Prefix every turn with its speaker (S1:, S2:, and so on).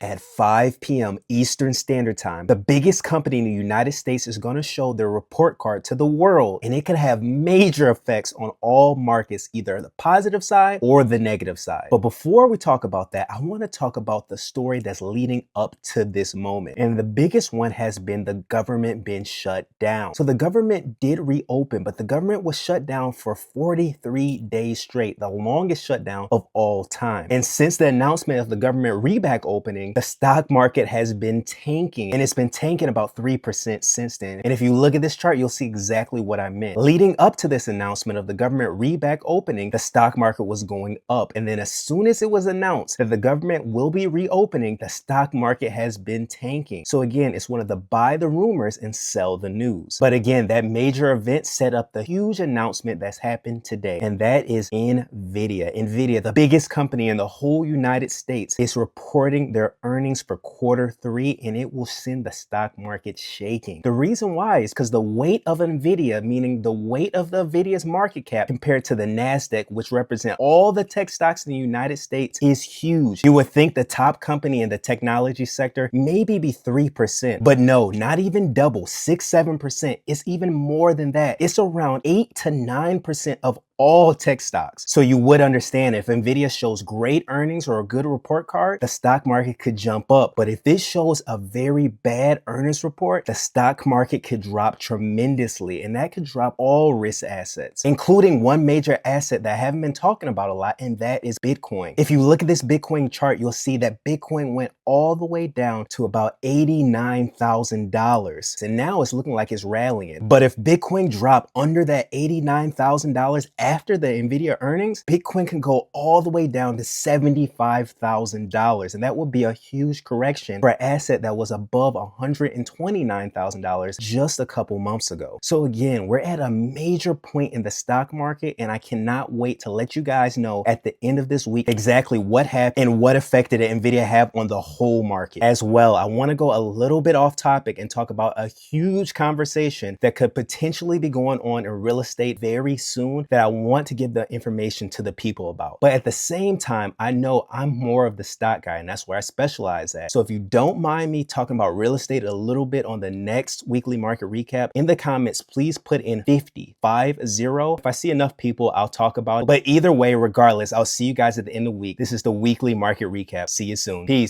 S1: At 5 p.m. Eastern Standard Time, the biggest company in the United States is going to show their report card to the world, and it could have major effects on all markets, either the positive side or the negative side. But before we talk about that, I want to talk about the story that's leading up to this moment. And the biggest one has been the government being shut down. So the government did reopen, but the government was shut down for 43 days straight, the longest shutdown of all time. And since the announcement of the government reback opening, the stock market has been tanking, and it's been tanking about 3% since then. And if you look at this chart, you'll see exactly what I meant. Leading up to this announcement of the government reback opening, the stock market was going up. And then as soon as it was announced that the government will be reopening, the stock market has been tanking. So again, it's one of the buy the rumors and sell the news. But again, that major event set up the huge announcement that's happened today, and that is Nvidia. Nvidia, the biggest company in the whole United States, is reporting their earnings for Q3, and it will send the stock market shaking. The reason why is because the weight of Nvidia, meaning the weight of the Nvidia's market cap compared to the NASDAQ, which represent all the tech stocks in the United States, is huge. You would think the top company in the technology sector maybe be 3%, but no, not even double, 6-7%. It's even more than that. It's around 8 to 9% of all tech stocks. So you would understand if Nvidia shows great earnings or a good report card, the stock market could jump up. But if this shows a very bad earnings report, the stock market could drop tremendously, and that could drop all risk assets, including one major asset that I haven't been talking about a lot, and that is Bitcoin. If you look at this Bitcoin chart, you'll see that Bitcoin went all the way down to about $89,000. And now it's looking like it's rallying. But if Bitcoin dropped under that $89,000 after the Nvidia earnings, Bitcoin can go all the way down to $75,000. And that would be a huge correction for an asset that was above $129,000 just a couple months ago. So again, we're at a major point in the stock market, and I cannot wait to let you guys know at the end of this week exactly what happened and what effect did Nvidia have on the whole market. As well, I want to go a little bit off topic and talk about a huge conversation that could potentially be going on in real estate very soon that I want to give the information to the people about. But at the same time, I know I'm more of the stock guy, and that's where I specialize at. So if you don't mind me talking about real estate a little bit on the next weekly market recap, in the comments, please put in 50. If I see enough people, I'll talk about it. But either way, regardless, I'll see you guys at the end of the week. This is the weekly market recap. See you soon. Peace.